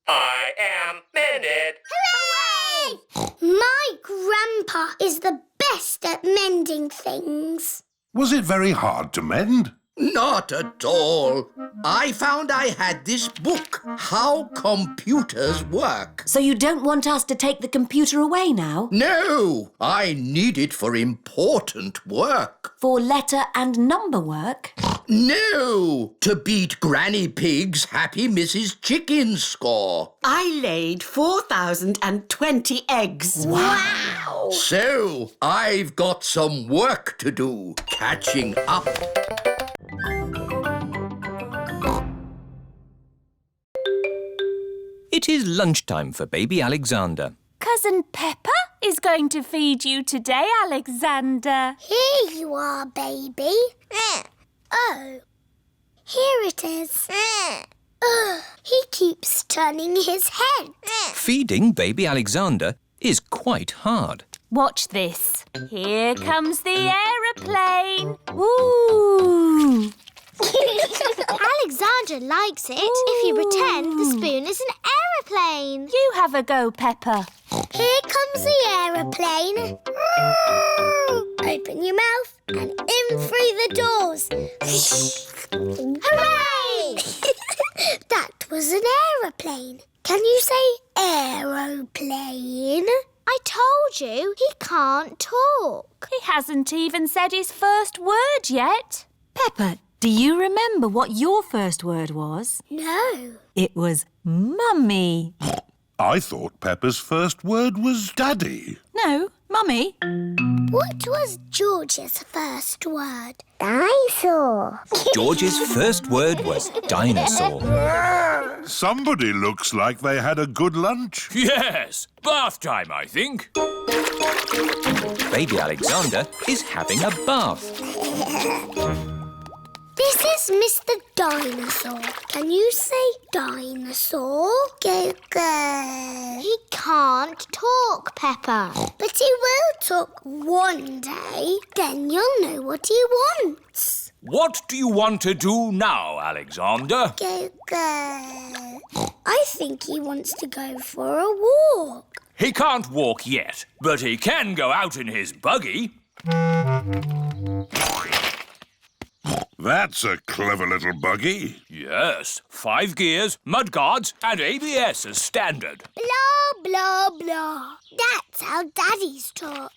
I am mended. Hooray! My Grandpa is the best at mending things. Was it very hard to mend? Not at all. I found I had this book, How Computers Work. So you don't want us to take the computer away now? No, I need it for important work. For letter and number work? No, to beat Granny Pig's Happy Mrs. Chicken score. I laid 4,020 eggs. Wow! So, I've got some work to do, catching up. It is lunchtime for baby Alexander. Cousin Peppa is going to feed you today, Alexander. Here you are, baby. Oh, here it is. He keeps turning his head. Feeding baby Alexander is quite hard. Watch this. Here comes the aeroplane. Woo! Alexander likes it if you pretend the spoon is an aeroplane. You have a go, Peppa. Here comes the aeroplane. Open your mouth and in through the doors. Hooray! That was an aeroplane. Can you say aeroplane? I told you he can't talk. He hasn't even said his first word yet. Peppa, do you remember what your first word was? No. It was Mummy. I thought Peppa's first word was Daddy. No, Mummy. What was George's first word? Dinosaur. George's first word was dinosaur. Somebody looks like they had a good lunch. Yes, bath time, I think. Baby Alexander is having a bath. This is Mr. Dinosaur. Can you say dinosaur? Go, go. He can't talk, Peppa. But he will talk one day. Then you'll know what he wants. What do you want to do now, Alexander? Go, go. I think he wants to go for a walk. He can't walk yet, but he can go out in his buggy. That's a clever little buggy. Yes, 5 gears, mudguards and ABS as standard. Blah, blah, blah. That's how daddies talk.